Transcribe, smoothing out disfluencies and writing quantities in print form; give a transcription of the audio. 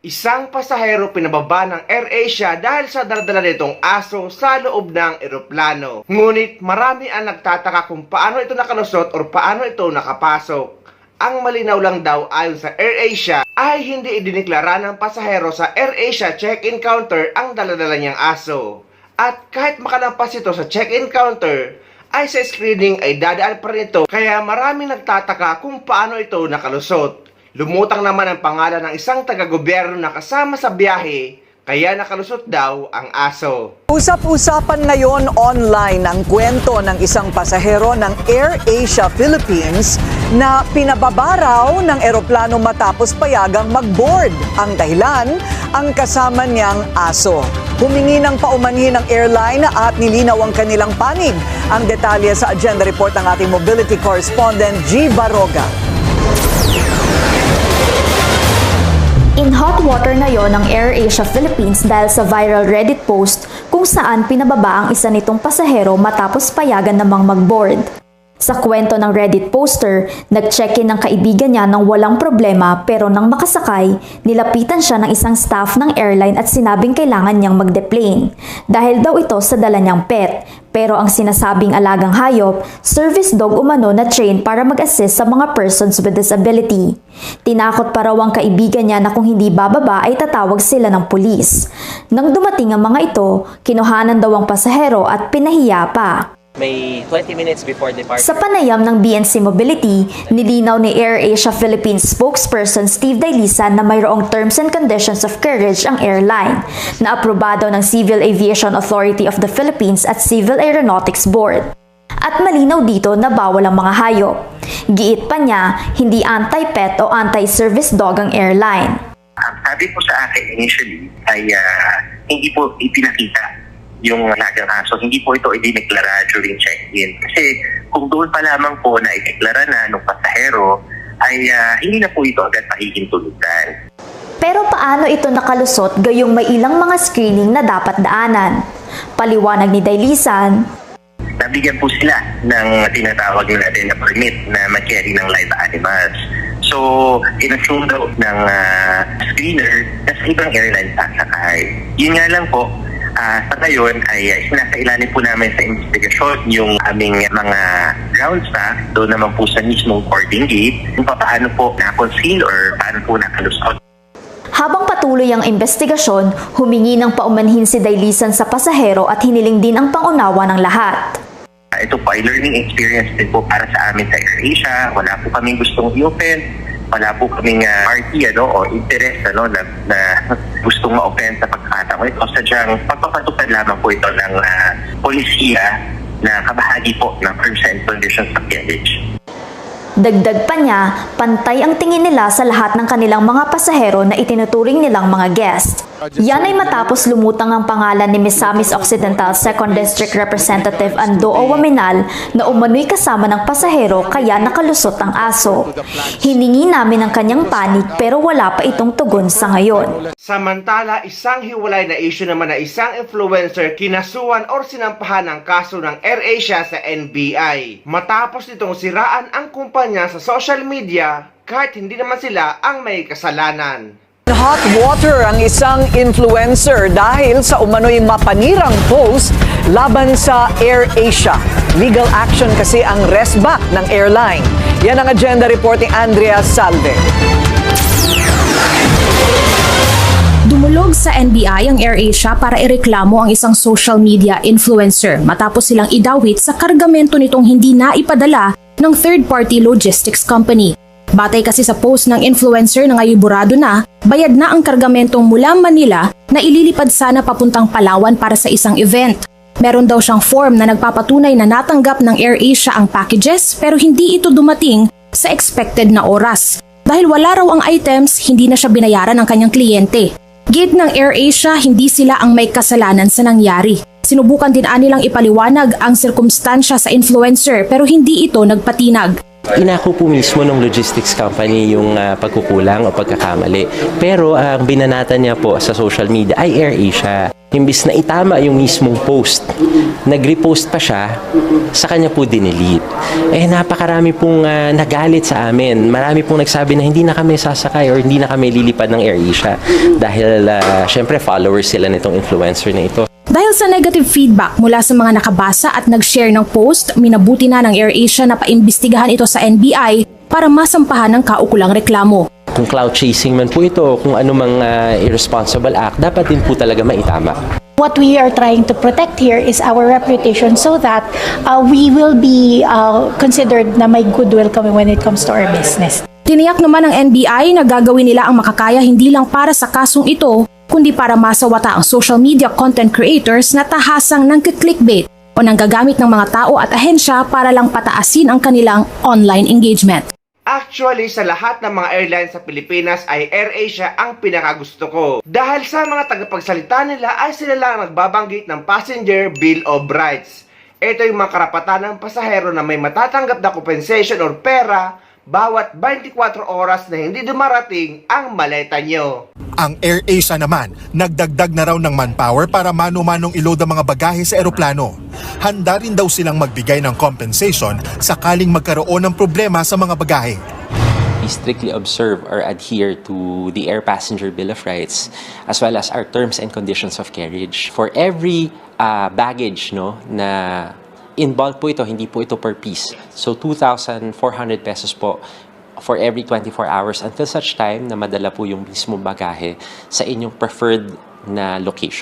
Isang pasahero pinababa ng AirAsia dahil sa dala-dala nitong aso sa loob ng eroplano. Ngunit marami ang nagtataka kung paano ito nakalusot o paano ito nakapasok. Ang malinaw lang daw ayon sa AirAsia ay hindi idineklara ng pasahero sa AirAsia check-in counter ang dala-dala niyang aso. At kahit makalampas ito sa check-in counter, ay sa screening ay dadaan pa rin ito, kaya maraming nagtataka kung paano ito nakalusot. Lumutang naman ang pangalan ng isang taga-gobyerno na kasama sa biyahe, kaya nakalusot daw ang aso. Usap-usapan ngayon online ang kwento ng isang pasahero ng AirAsia Philippines na pinababa raw ng eroplano matapos payagang mag-board. Ang dahilan, ang kasama niyang aso. Humingi ng paumanhin ng airline at nilinaw ang kanilang panig. Ang detalye sa agenda report ng ating mobility correspondent G. Baroga. In hot water ngayon ang AirAsia Philippines dahil sa viral Reddit post kung saan pinababa ang isa nitong pasahero matapos payagan namang mag-board. Sa kwento ng Reddit poster, nag-check-in ng kaibigan niya nang walang problema pero nang makasakay, nilapitan siya ng isang staff ng airline at sinabing kailangan niyang mag-deplane. Dahil daw ito sa dala niyang pet, pero ang sinasabing alagang hayop, service dog umano na train para mag-assist sa mga persons with disability. Tinakot pa raw ang kaibigan niya na kung hindi bababa ay tatawag sila ng pulis. Nang dumating ang mga ito, kinuhanan daw ang pasahero at pinahiya pa. May 20 minutes before departure. Sa panayam ng BNC Mobility, nilinaw ni AirAsia Philippines spokesperson Steve Dailisan na mayroong terms and conditions of carriage ang airline na aprobado ng Civil Aviation Authority of the Philippines at Civil Aeronautics Board. At malinaw dito na bawal ang mga hayop. Giit pa niya, hindi anti-pet o anti-service dog ang airline. Sabi po sa akin initially ay hindi po ipinakita yung lagang aso. Hindi po ito idineklara during check-in. Kasi kung doon pa lamang po na ideklara na ng pasahero, ay hindi na po ito agad pahihintulutan. Pero paano ito nakalusot gayong may ilang mga screening na dapat daanan? Paliwanag ni Dailisan, Nabigyan po sila ng tinatawag natin na permit na mag-carry ng live animals. So, inassume daw ng screener na sa ibang airline sasakay. Yun nga lang po, sa ngayon ay sinasailalim po namin sa investigasyon yung aming mga ground staff doon naman po sa mismong boarding gate kung paano po na-conceal or paano po nakalusot. habang patuloy ang investigasyon, humingi ng paumanhin si Dailisan sa pasahero at hiniling din ang pangunawa ng lahat. Ito po ay learning experience din po para sa amin sa AirAsia. Wala po kaming gustong i-offend. Wala po kaming party o interest na gustong ma-offend sa pagkakataon ito. Sadyang pagpapatupad lamang po ito ng polisiya na kabahagi po ng terms and conditions of carriage. Dagdag pa niya, pantay ang tingin nila sa lahat ng kanilang mga pasahero na itinuturing nilang mga guest. Yan ay matapos lumutang ang pangalan ni Misamis Occidental 2nd District Representative Ando Owaminal na umano'y kasama ng pasahero kaya nakalusot ang aso. Hiningi namin ang kanyang panig pero wala pa itong tugon sa ngayon. Samantala, isang hiwalay na issue naman na isang influencer kinasuhan or sinampahan ng kaso ng AirAsia sa NBI. Matapos itong siraan ang kumpanya sa social media kahit hindi naman sila ang may kasalanan. Hot water ang isang influencer dahil sa umano'y mapanirang post laban sa AirAsia. Legal action kasi ang restback ng airline. Yan ang agenda report ni Andrea Salve. Dumulog sa NBI ang AirAsia para ireklamo ang isang social media influencer matapos silang idawit sa kargamento nitong hindi naipadala ng third-party logistics company. Batay kasi sa post ng influencer na ngayon burado na, bayad na ang kargamentong mula Manila na ililipad sana papuntang Palawan para sa isang event. Meron daw siyang form na nagpapatunay na natanggap ng AirAsia ang packages pero hindi ito dumating sa expected na oras. Dahil wala raw ang items, hindi na siya binayaran ng kanyang kliyente. Gate ng AirAsia, hindi sila ang may kasalanan sa nangyari. Sinubukan din nilang ipaliwanag ang sirkumstansya sa influencer pero hindi ito nagpatinag. Inako po mismo ng logistics company yung pagkukulang o pagkakamali. Pero ang binanatan niya po sa social media ay AirAsia. Imbis na itama yung mismong post, nag-repost pa siya, sa kanya po dinelete. Napakarami pong nagalit sa amin. Marami pong nagsabi na hindi na kami sasakay or hindi na kami lilipad ng AirAsia. Dahil syempre followers sila nitong influencer na ito. Dahil sa negative feedback mula sa mga nakabasa at nag-share ng post, minabuti na ng AirAsia na paimbestigahan ito sa NBI para masampahan ng kaukulang reklamo. Kung cloud chasing man po ito, kung anumang irresponsible act, dapat din po talaga maitama. What we are trying to protect here is our reputation so that we will be considered na may goodwill kami when it comes to our business. Tiniyak naman ng NBI na gagawin nila ang makakaya hindi lang para sa kasong ito, kundi para masawata ang social media content creators na tahasang nang-clickbait o nanggagamit ng mga tao at ahensya para lang pataasin ang kanilang online engagement. Actually, sa lahat ng mga airlines sa Pilipinas ay AirAsia ang pinakagusto ko. Dahil sa mga tagapagsalita nila ay sila lang nagbabanggit ng passenger bill of rights. Ito yung mga karapatan ng pasahero na may matatanggap na compensation or pera bawat 24 oras na hindi dumarating ang maleta nyo. Ang AirAsia naman, nagdagdag na raw ng manpower para mano-manong i-load ang mga bagahe sa eroplano. Handa rin daw silang magbigay ng compensation sakaling magkaroon ng problema sa mga bagahe. We strictly observe or adhere to the Air Passenger Bill of Rights as well as our terms and conditions of carriage. For every baggage na in bulk po ito, hindi po ito per piece. So 2,400 pesos po for every 24 hours until such time na madala po yung mismo bagahe sa inyong preferred na location.